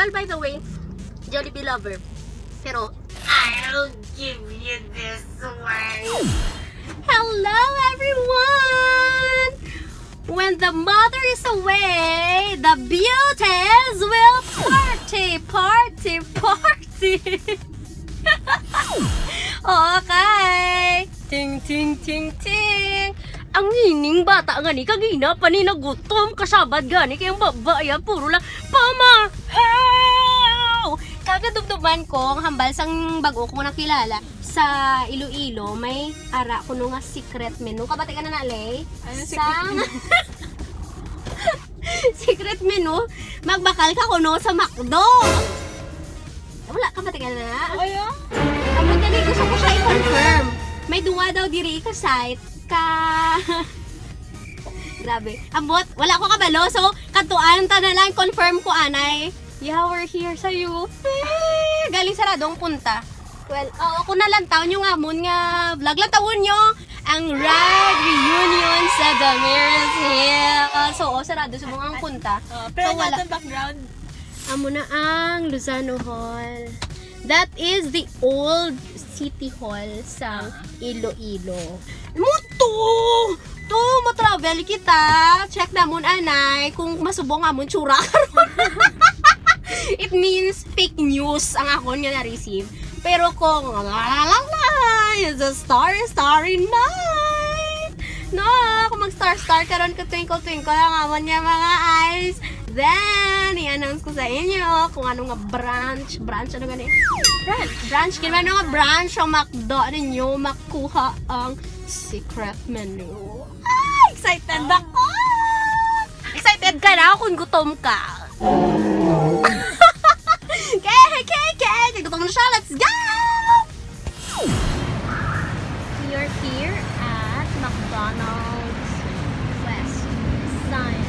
Well, by the way, Jollibee lover. Pero, I'll give you this one. Hello, everyone! When the mother is away, the beauties will party, party, party! Okay! Ting, ting, ting, ting! Ang ining bata nga ni, kagina pa ni nagutom, kasabad gani, kayang babaya, puro lang, pamahaw! Kagadumduman ko, ang hambal sang bago ko nakilala, sa Iloilo, may ara ko nga secret menu. Kabati ka na nalay? Ano Sang... secret menu? Magbakal ka kuno sa McDo! Wala, kabati ka na? Ayo. Amon dali, gusto ko siya i-confirm. May duwa daw diri ka site ka... Grabe. Ambot, wala ko kabalo. So, katuan ta na lang, confirm ko anay. Yeah, we're here sa UP. Galing saradong punta. Well, ako na lang taon yung amon nga vlog lang taon nyo ang ride reunion sa Damaris Hill. So, sarado sa mga punta. Pero so, wala. natin background. Amo na ang Luzano Hall. That is the old City Hall sa Iloilo. Muto! To, matravel kita. Check na mo anay kung masubong amon tsura karon. It means fake news ang akon nga na-receive. Pero kung it's a starry night. No, kung mag-star karon ka twinkle ang amon niya mga eyes. Then, i-announce ko sa inyo kung ano nga branch ano gani? Branch, kung ano nga branch ang McDo ninyo makuha ang secret menu. Ay, excited ako! Excited ka na kung gutom ka. Okay, gutom na siya. Let's go! We are here at McDonald's West Side.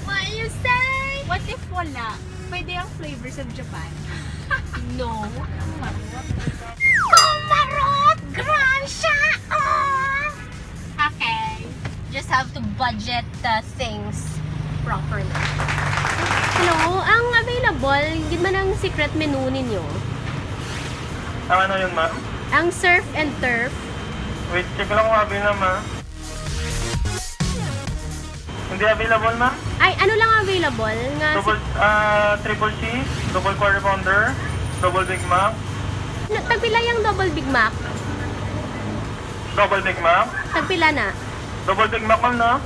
What you say? What if wala? Pwede ang flavors of Japan. No. Kamarot! Gransya! Okay. Just have to budget the things properly. Hello, ang available, hindi man ang secret menu ninyo. Ang ano yun, ma? Ang surf and turf. Wait, check lang kung available, ma. Hindi available, ma? Ay, ano lang available? Nga Triple cheese, double quarter pounder, double Big Mac. Tagpila yung double Big Mac. Double Big Mac? Tagpila na. Double Big Mac, ma'am, no?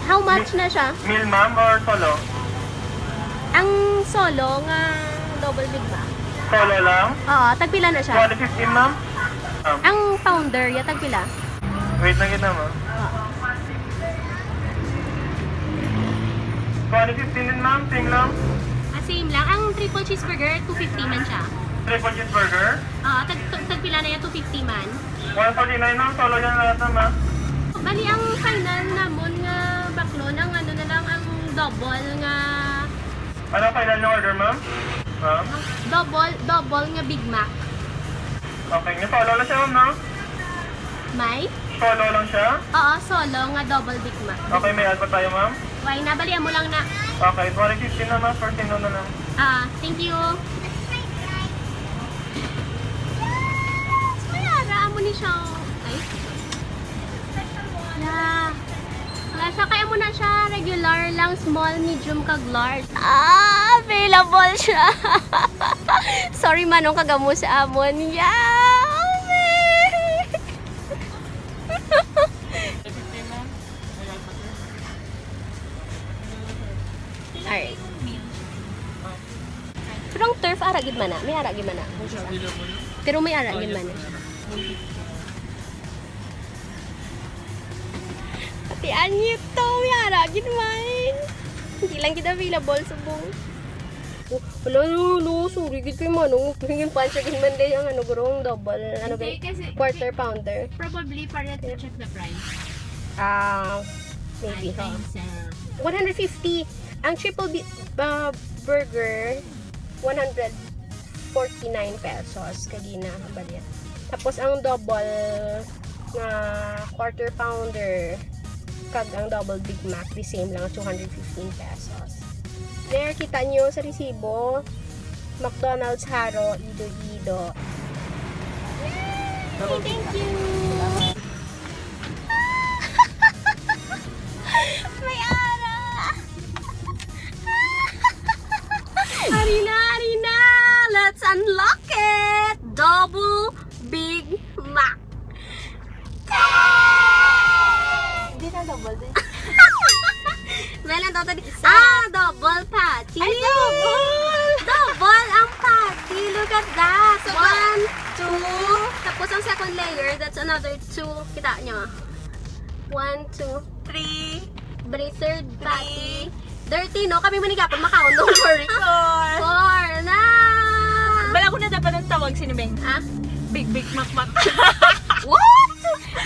How much na siya? Meal, ma'am, or solo? Ang solo nga double Big Mac. Solo lang? Oo, tagpila na siya. 2015, ma'am? Ang pounder, ya tagpila. Wait lang kita, ma'am. 2015 din, ma'am? Same lang? Same lang. Ang triple cheeseburger, 250 man siya. Triple cheeseburger? Tagpila na yan, 250 man. 149, ma'am. Solo yan lahat, ma'am. Bali, ang final namon nga baklon, ang ano na lang, ang double nga... Ano final na order, ma'am? Ma'am? Double nga Big Mac. Okay, nga solo lang siya, ma'am, no? May? Solo lang siya? Oo, solo nga double Big Mac. Okay, may add pa tayo, ma'am? Why, nabalian mo lang na. Okay, 2015 na, ma'am. 14 na lang. Thank you. Yes! Mayara mo ni siya. Ay. Yeah. Wala siya. Kaya mo na siya. Regular lang. Small, medium, kag large. Available siya. Sorry manong kagamo sa amon. Yeah! Alright. Pero ang turf, aragid man na. May aragid man na. Pero may aragid man na. Pati anyo to, may aragid man. Hindi lang kita available sa buong. Wala no, sorry, gid kay manong. Hingin pa siya man din ang ano, gurong double, ano ba? Quarter pounder. Probably para to check the price. Maybe, ha? 150. Ang triple burger, 149 pesos. Kagina, kabalit. Tapos ang double nga quarter pounder kag ang double Big Mac the same lang 215 pesos. There kita nyo sa resibo McDonald's Haro Iloilo. Yay! Thank you. May ara. Harina, let's unlock it. Double Big Mac. Hindi na double din. Meron daw tadi. Double patty. Ay, double! Double ang patty. Look at that. 1, 2. Tapos ang second layer, that's another 2. Kita nyo. 1, 2, 3. Third patty. Dirty, no? Kami manigapon. Makaon. Don't worry. 4 na. Bala ko na dapat ang tawag si Beng. Ha? Big Mac. What?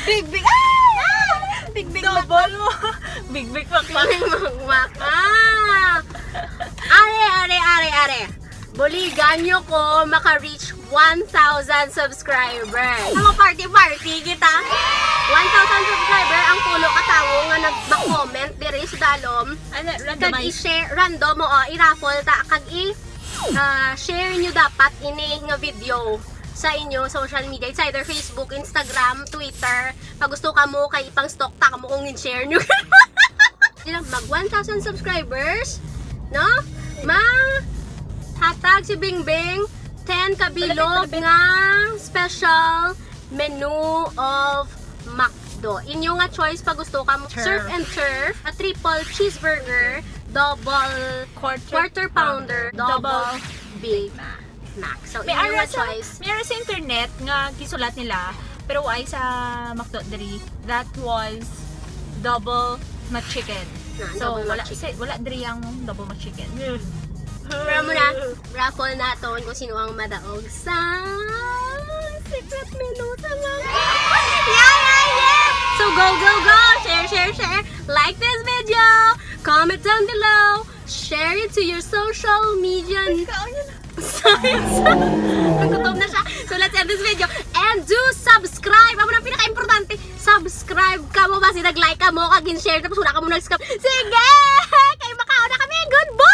Big. Big Double mo. Big Mac. Mac. Are. Buligan nyo ko maka-reach 1,000 subscribers. Ang party kita. 1,000 subscriber ang pulo katawo nga nag-comment diri sa dalom. Ano, Kag randomize? i-share random mo i-raffle ta kag share nyo dapat ini nga video sa inyo social media. It's either Facebook, Instagram, Twitter. Pag gusto ka mo kay ipang stock ta mo kung in-share nyo. Mag 1,000 subscribers, no? Hatag si Bingbing 10 kabilog nga special menu of McDo. Inyo nga choice pag gusto ka mo. Surf and turf, a triple cheeseburger, double quarter pounder, double Big Mac. So May inyo nga ara sa, choice. may ara sa internet nga gisulat nila, pero ay sa McDo diri, that was double McChicken. So Double wala McChicken. wala diri ang double McChicken. Pero muna, raffle naton kung sino ang madaog sa secret menu sa mga. Yeah! So go! Share! Like this video! Comment down below! Share it to your social media. Nagutom na siya. So let's end this video. And do subscribe! Amo na pinaka-importante. Subscribe ka mo ba? Nag-like ka mo, kagin share tapos wala ka mo nag-subscribe. Sige! Kay makaon na kami. Goodbye!